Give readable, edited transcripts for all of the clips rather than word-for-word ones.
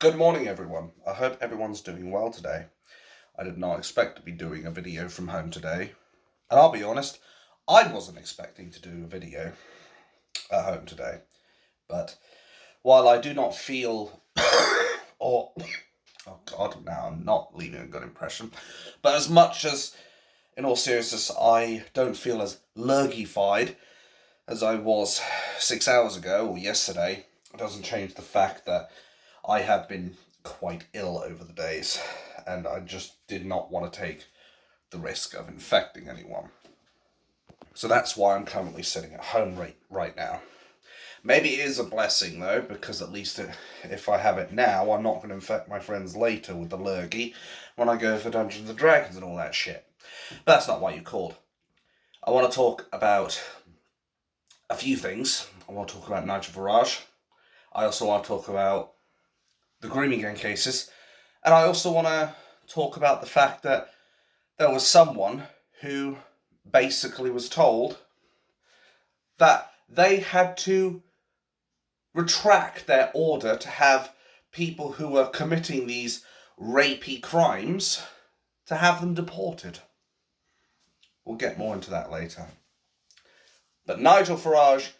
Good morning, everyone. I hope everyone's doing well today. I did not expect to be doing a video from home today. And I'll be honest, I wasn't expecting to do a video at home today. But while I do not feel, oh God, now I'm not leaving a good impression. But as much as, in all seriousness, I don't feel as lurgified as I was 6 hours ago or yesterday, it doesn't change the fact that I have been quite ill over the days, and I just did not want to take the risk of infecting anyone. So that's why I'm currently sitting at home right now. Maybe it is a blessing, though, because at least if I have it now, I'm not going to infect my friends later with the lurgy when I go for Dungeons & Dragons and all that shit. But that's not why you called. I want to talk about a few things. I want to talk about Nigel Farage. I also want to talk about the grooming cases, and I also want to talk about the fact that there was someone who basically was told that they had to retract their order to have people who were committing these rapey crimes to have them deported. We'll get more into that later. But Nigel Farage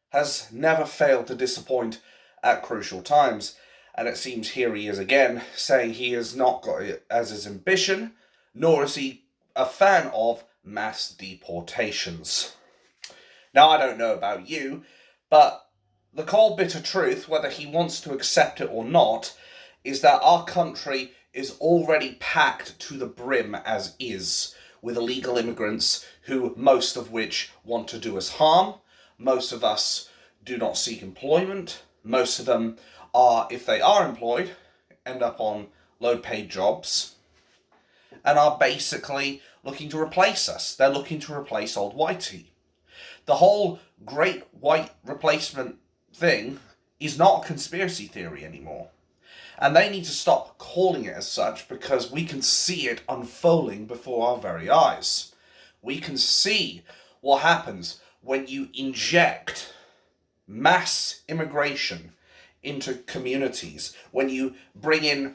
has never failed to disappoint at crucial times. And it seems here he is again, saying he has not got it as his ambition, nor is he a fan of mass deportations. Now, I don't know about you, but the cold bitter truth, whether he wants to accept it or not, is that our country is already packed to the brim as is, with illegal immigrants who, most of which want to do us harm. Most of us do not seek employment. Most of them are, if they are employed, end up on low-paid jobs and are basically looking to replace us. They're looking to replace old Whitey. The whole great white replacement thing is not a conspiracy theory anymore. And they need to stop calling it as such, because we can see it unfolding before our very eyes. We can see what happens when you inject mass immigration into communities, when you bring in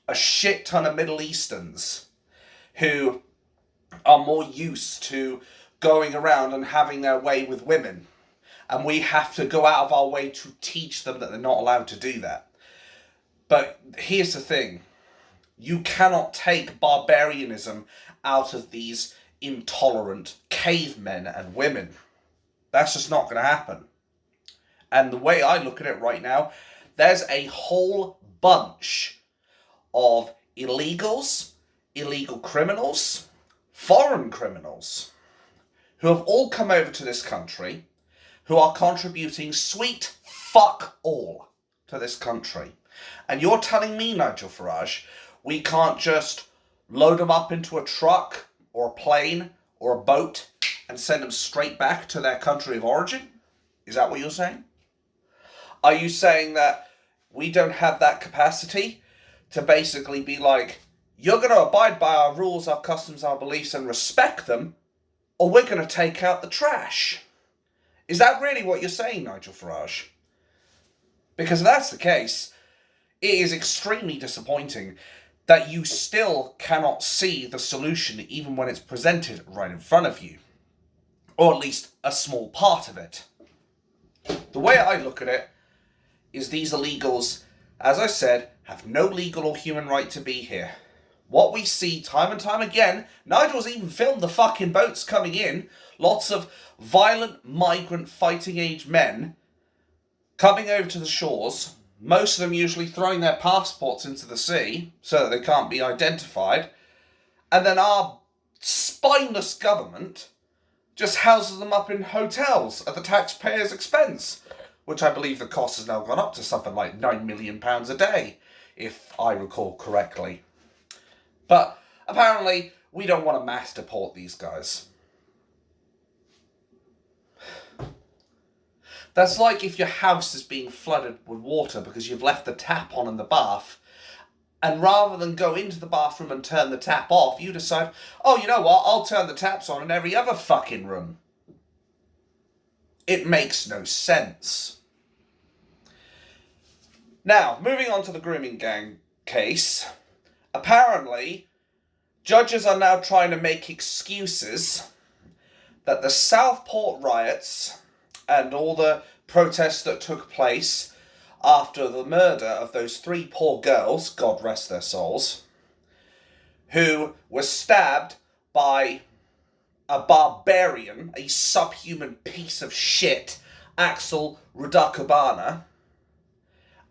a shit ton of Middle Easterns who are more used to going around and having their way with women, and we have to go out of our way to teach them that they're not allowed to do that. But here's the thing, you cannot take barbarianism out of these intolerant cavemen and women. That's just not going to happen. And the way I look at it right now, there's a whole bunch of illegals, illegal criminals, foreign criminals, who have all come over to this country, who are contributing sweet fuck all to this country. And you're telling me, Nigel Farage, we can't just load them up into a truck or a plane or a boat and send them straight back to their country of origin? Is that what you're saying? Are you saying that we don't have that capacity to basically be like, you're going to abide by our rules, our customs, our beliefs, and respect them, or we're going to take out the trash? Is that really what you're saying, Nigel Farage? Because if that's the case, it is extremely disappointing that you still cannot see the solution even when it's presented right in front of you. Or at least a small part of it. The way I look at it is these illegals, as I said, have no legal or human right to be here. What we see time and time again, Nigel's even filmed the fucking boats coming in, lots of violent migrant fighting age men coming over to the shores, most of them usually throwing their passports into the sea so that they can't be identified, and then our spineless government just houses them up in hotels at the taxpayer's expense, which I believe the cost has now gone up to something like £9 million a day, if I recall correctly. But apparently, we don't want to mass deport these guys. That's like if your house is being flooded with water because you've left the tap on in the bath, and rather than go into the bathroom and turn the tap off, you decide, oh, you know what, I'll turn the taps on in every other fucking room. It makes no sense. Now, moving on to the grooming gang case. Apparently, judges are now trying to make excuses that the Southport riots and all the protests that took place after the murder of those 3 poor girls, God rest their souls, who were stabbed by a barbarian, a subhuman piece of shit, Axel Rudakabana.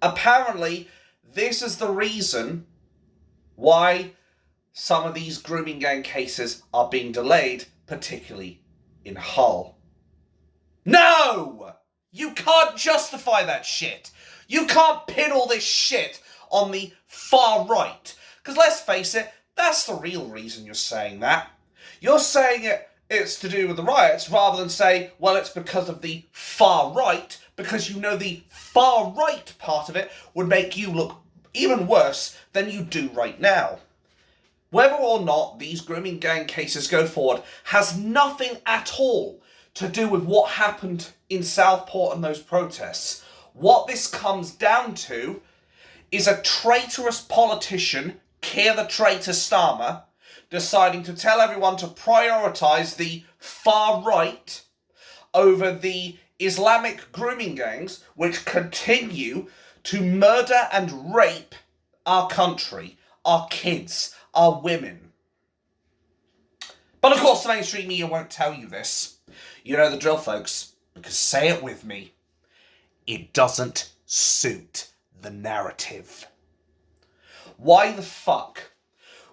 Apparently, this is the reason why some of these grooming gang cases are being delayed, particularly in Hull. No! You can't justify that shit. You can't pin all this shit on the far right. Because let's face it, that's the real reason you're saying that. You're saying it's to do with the riots rather than say, well, it's because of the far right, because you know the far right part of it would make you look even worse than you do right now. Whether or not these grooming gang cases go forward has nothing at all to do with what happened in Southport and those protests. What this comes down to is a traitorous politician, Keir the Traitor Starmer, deciding to tell everyone to prioritise the far right over the Islamic grooming gangs, which continue to murder and rape our country, our kids, our women. But of course the mainstream media won't tell you this. You know the drill, folks, because say it with me, it doesn't suit the narrative. Why the fuck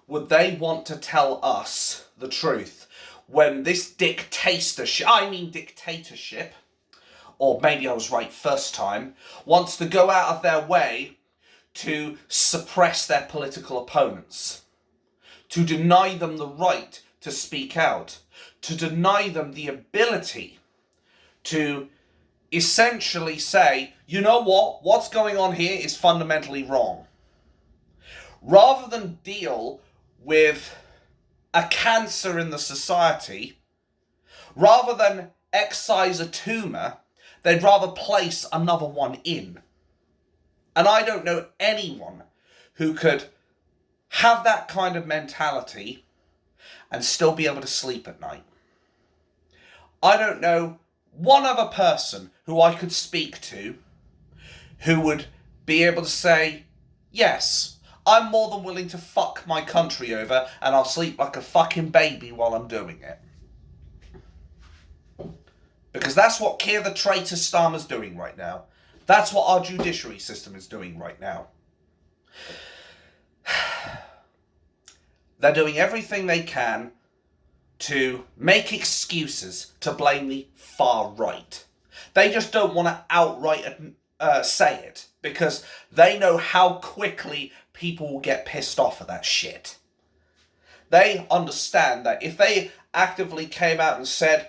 would they want to tell us the truth when this dictatorship, or maybe I was right first time, wants to go out of their way to suppress their political opponents, to deny them the right to speak out, to deny them the ability to essentially say, you know what, what's going on here is fundamentally wrong. Rather than deal with a cancer in the society, rather than excise a tumour, they'd rather place another one in. And I don't know anyone who could have that kind of mentality and still be able to sleep at night. I don't know one other person who I could speak to who would be able to say, yes, I'm more than willing to fuck my country over and I'll sleep like a fucking baby while I'm doing it. Because that's what Keir the Traitor Starmer's doing right now. That's what our judiciary system is doing right now. They're doing everything they can to make excuses to blame the far right. They just don't want to outright say it because they know how quickly people will get pissed off at that shit. They understand that if they actively came out and said,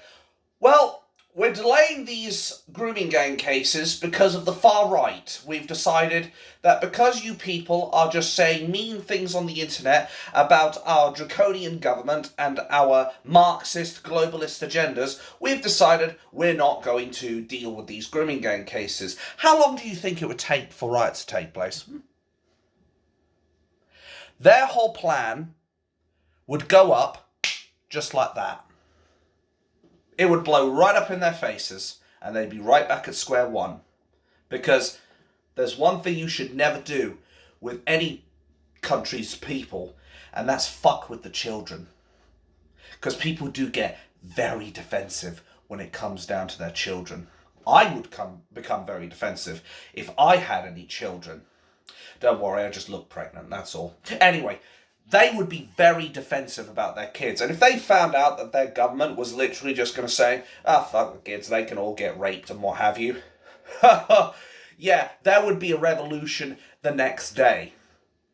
well, we're delaying these grooming gang cases because of the far right. We've decided that because you people are just saying mean things on the internet about our draconian government and our Marxist globalist agendas, we've decided we're not going to deal with these grooming gang cases. How long do you think it would take for riots to take place? Their whole plan would go up just like that. It would blow right up in their faces and they'd be right back at square one. Because there's one thing you should never do with any country's people, and that's fuck with the children. Because people do get very defensive when it comes down to their children. I would become very defensive if I had any children. Don't worry, I just look pregnant, that's all. Anyway, they would be very defensive about their kids. And if they found out that their government was literally just going to say, fuck the kids, they can all get raped and what have you. Yeah, there would be a revolution the next day,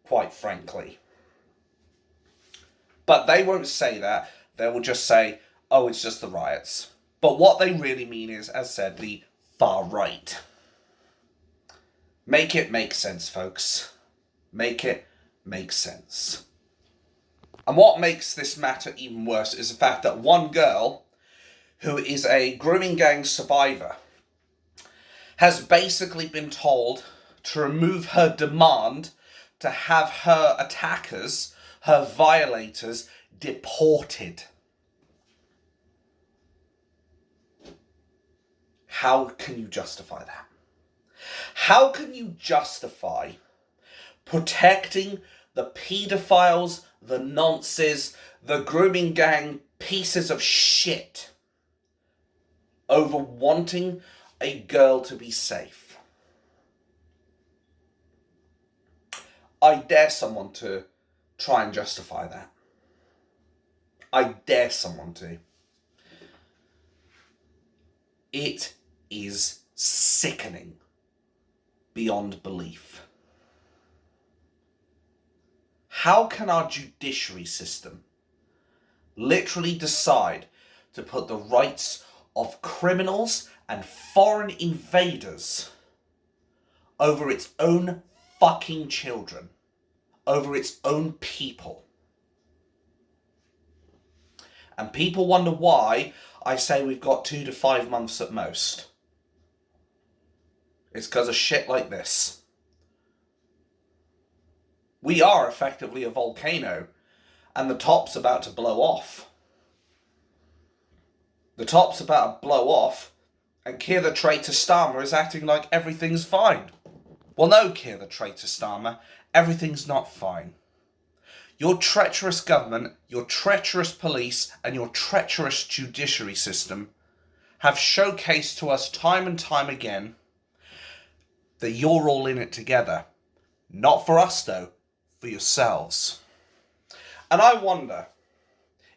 quite frankly. But they won't say that. They will just say, oh, it's just the riots. But what they really mean is, as said, the far right. Make it make sense, folks. Make it make sense. And what makes this matter even worse is the fact that one girl, who is a grooming gang survivor, has basically been told to remove her demand to have her attackers, her violators, deported. How can you justify that? How can you justify protecting the paedophiles, the nonces, the grooming gang pieces of shit over wanting a girl to be safe? I dare someone to try and justify that. I dare someone to. It is sickening beyond belief. How can our judiciary system literally decide to put the rights of criminals and foreign invaders over its own fucking children, over its own people? And people wonder why I say we've got 2 to 5 months at most. It's because of shit like this. We are effectively a volcano, and the top's about to blow off. The top's about to blow off, and Keir the traitor Starmer is acting like everything's fine. Well, no, Keir the traitor Starmer, everything's not fine. Your treacherous government, your treacherous police, and your treacherous judiciary system have showcased to us time and time again that you're all in it together. Not for us, though, for yourselves. And I wonder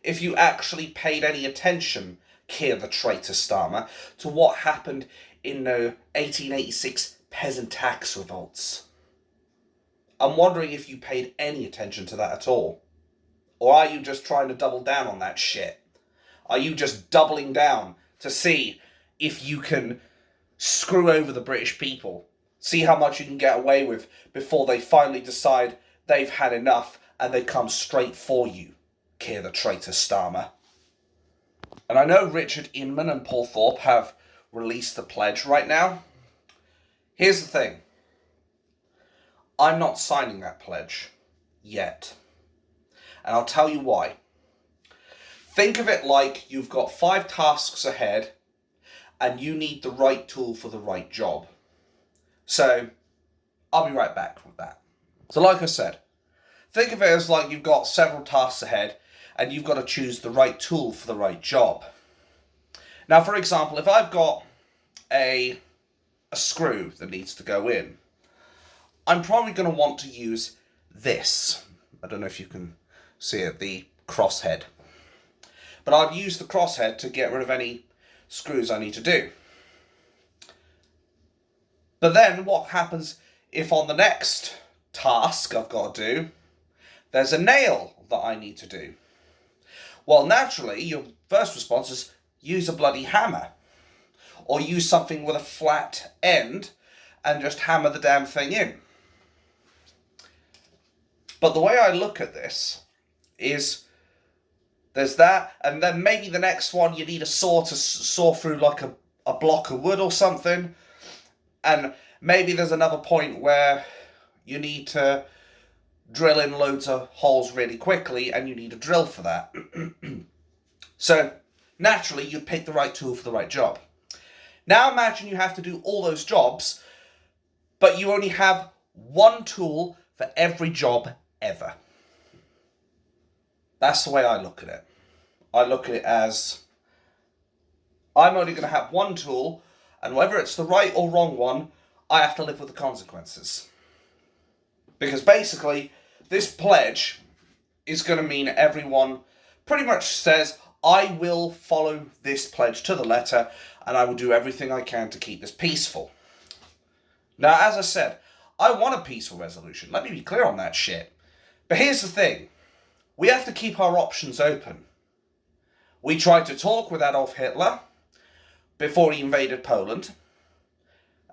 if you actually paid any attention, Keir the traitor Starmer, to what happened in the 1886 peasant tax revolts. I'm wondering if you paid any attention to that at all. Or are you just trying to double down on that shit? Are you just doubling down to see if you can screw over the British people? See how much you can get away with before they finally decide they've had enough and they come straight for you, Keir the traitor Starmer. And I know Richard Inman and Paul Thorpe have released the pledge right now. Here's the thing. I'm not signing that pledge yet. And I'll tell you why. Think of it like you've got 5 tasks ahead and you need the right tool for the right job. So, I'll be right back with that. So like I said, think of it as like you've got several tasks ahead and you've got to choose the right tool for the right job. Now, for example, if I've got a screw that needs to go in, I'm probably going to want to use this. I don't know if you can see it, the crosshead. But I'd use the crosshead to get rid of any screws I need to do. But then what happens if on the next task I've got to do, there's a nail that I need to do? Well, naturally, your first response is use a bloody hammer. Or use something with a flat end and just hammer the damn thing in. But the way I look at this is there's that, and then maybe the next one you need a saw to saw through like a block of wood or something. And maybe there's another point where you need to drill in loads of holes really quickly and you need a drill for that. So naturally you'd pick the right tool for the right job. Now imagine you have to do all those jobs, but you only have one tool for every job ever. That's the way I look at it. I look at it as I'm only going to have one tool, and whether it's the right or wrong one, I have to live with the consequences. Because basically, this pledge is going to mean everyone pretty much says, I will follow this pledge to the letter, and I will do everything I can to keep this peaceful. Now, as I said, I want a peaceful resolution. Let me be clear on that shit. But here's the thing. We have to keep our options open. We tried to talk with Adolf Hitler before he invaded Poland.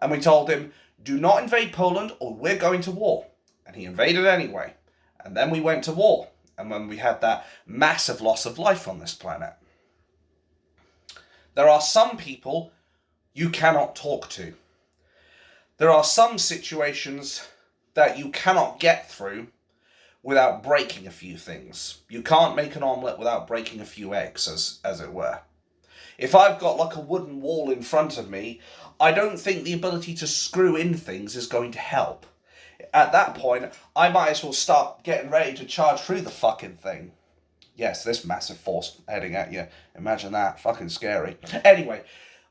And we told him, do not invade Poland or we're going to war. And he invaded anyway. And then we went to war. And when we had that massive loss of life on this planet. There are some people you cannot talk to. There are some situations that you cannot get through without breaking a few things. You can't make an omelette without breaking a few eggs, as it were. If I've got like a wooden wall in front of me, I don't think the ability to screw in things is going to help. At that point, I might as well start getting ready to charge through the fucking thing. Yes, this massive force heading at you. Imagine that. Fucking scary. Anyway,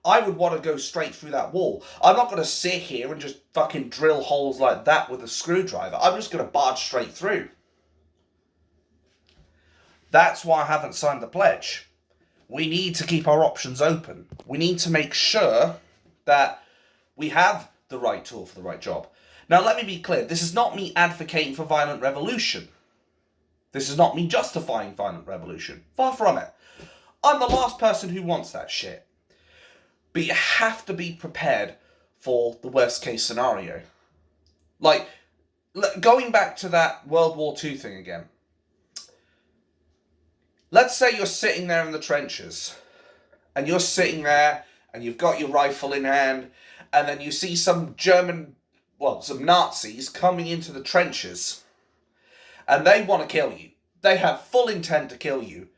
I would want to go straight through that wall. I'm not going to sit here and just fucking drill holes like that with a screwdriver. I'm just going to barge straight through. That's why I haven't signed the pledge. We need to keep our options open. We need to make sure that we have the right tool for the right job. Now, let me be clear. This is not me advocating for violent revolution. This is not me justifying violent revolution. Far from it. I'm the last person who wants that shit. But you have to be prepared for the worst case scenario. Like, going back to that World War II thing again. Let's say you're sitting there in the trenches, and you're sitting there, and you've got your rifle in hand, and then you see some some Nazis coming into the trenches, and they want to kill you. They have full intent to kill you.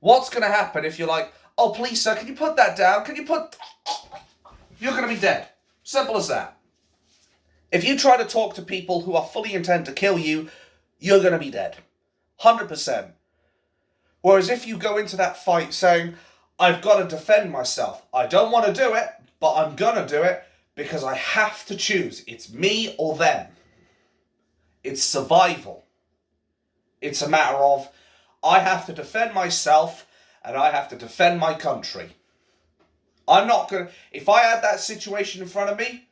What's going to happen if you're like, oh, please, sir, can you put that down? You're going to be dead. Simple as that. If you try to talk to people who are fully intent to kill you, you're going to be dead. 100%. Whereas if you go into that fight saying, I've got to defend myself. I don't want to do it, but I'm going to do it because I have to choose. It's me or them. It's survival. It's a matter of, I have to defend myself and I have to defend my country. I'm not going to... If I had that situation in front of me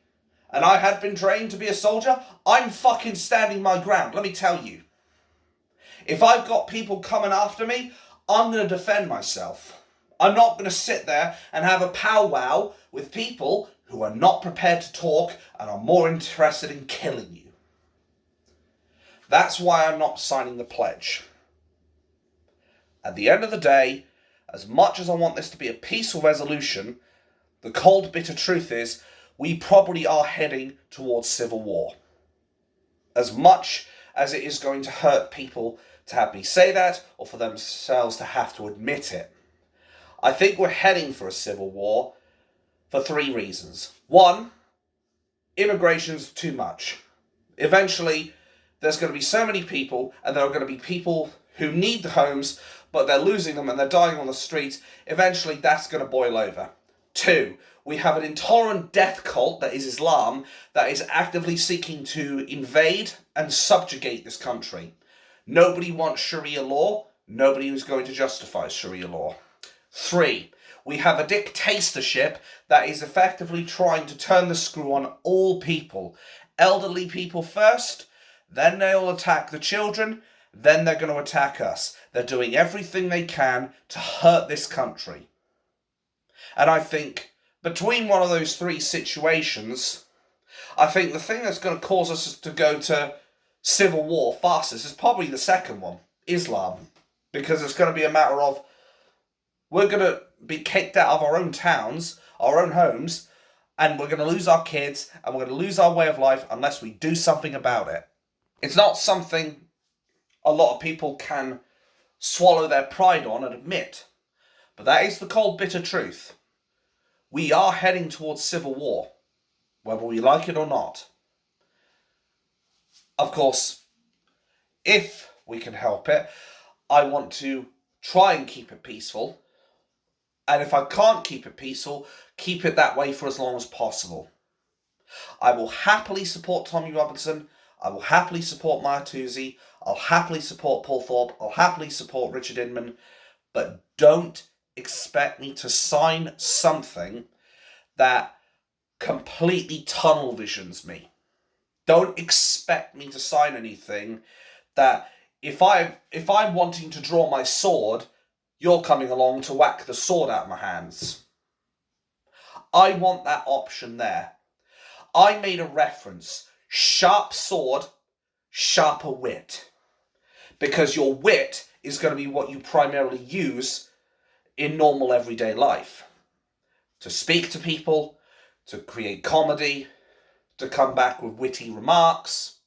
and I had been trained to be a soldier, I'm fucking standing my ground, let me tell you. If I've got people coming after me, I'm going to defend myself. I'm not going to sit there and have a powwow with people who are not prepared to talk and are more interested in killing you. That's why I'm not signing the pledge. At the end of the day, as much as I want this to be a peaceful resolution, the cold, bitter truth is we probably are heading towards civil war. As much as it is going to hurt people to have me say that, or for themselves to have to admit it. I think we're heading for a civil war for 3 reasons. 1, immigration's too much. Eventually, there's going to be so many people, and there are going to be people who need the homes, but they're losing them and they're dying on the streets. Eventually, that's going to boil over. 2, we have an intolerant death cult that is Islam that is actively seeking to invade and subjugate this country. Nobody wants Sharia law. Nobody is going to justify Sharia law. 3, we have a dictatorship that is effectively trying to turn the screw on all people. Elderly people first, then they'll attack the children, then they're going to attack us. They're doing everything they can to hurt this country. And I think between one of those 3 situations, I think the thing that's going to cause us to go to civil war fastest is probably the second one, Islam. Because it's going to be a matter of, we're going to be kicked out of our own towns, our own homes, and we're going to lose our kids, and we're going to lose our way of life unless we do something about it. It's not something a lot of people can swallow their pride on and admit. But that is the cold, bitter truth. We are heading towards civil war, whether we like it or not. Of course, if we can help it, I want to try and keep it peaceful. And if I can't keep it peaceful, keep it that way for as long as possible. I will happily support Tommy Robinson. I will happily support Maya Toosey. I'll happily support Paul Thorpe. I'll happily support Richard Inman. But don't expect me to sign something that completely tunnel visions me. Don't expect me to sign anything that if I'm wanting to draw my sword, you're coming along to whack the sword out of my hands. I want that option there. I made a reference. Sharp sword, sharper wit. Because your wit is going to be what you primarily use in normal everyday life. To speak to people, to create comedy, to come back with witty remarks,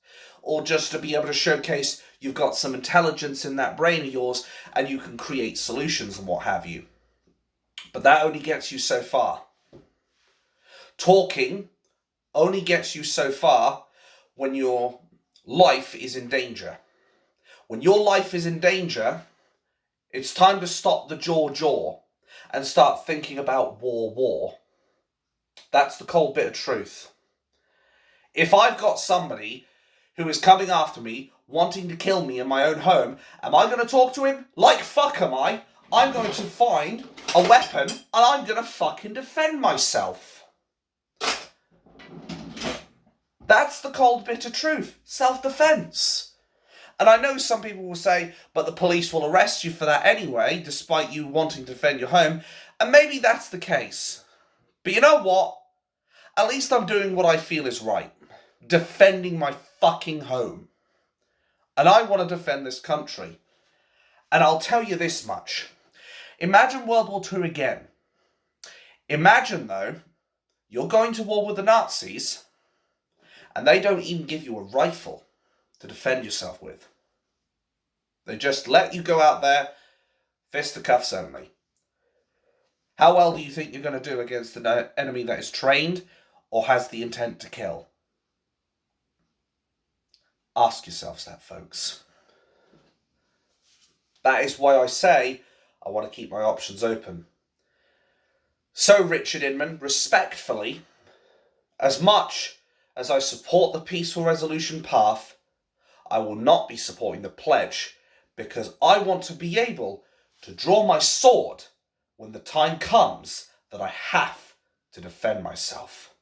or just to be able to showcase you've got some intelligence in that brain of yours and you can create solutions and what have you. But that only gets you so far. Talking only gets you so far when your life is in danger. When your life is in danger, it's time to stop the jaw and start thinking about war. That's the cold bitter truth. If I've got somebody who is coming after me, wanting to kill me in my own home, am I going to talk to him? Like fuck am I? I'm going to find a weapon and I'm going to fucking defend myself. That's the cold bitter truth. Self-defense. And I know some people will say, but the police will arrest you for that anyway, despite you wanting to defend your home. And maybe that's the case. But you know what? At least I'm doing what I feel is right. Defending my fucking home. And I want to defend this country. And I'll tell you this much. Imagine World War II again. Imagine, though, you're going to war with the Nazis, and they don't even give you a rifle to defend yourself with. They just let you go out there, fisticuffs only. How well do you think you're going to do against an enemy that is trained or has the intent to kill? Ask yourselves that, folks. That is why I say I want to keep my options open. So, Richard Inman, respectfully, as much as I support the peaceful resolution path, I will not be supporting the pledge because I want to be able to draw my sword when the time comes that I have to defend myself.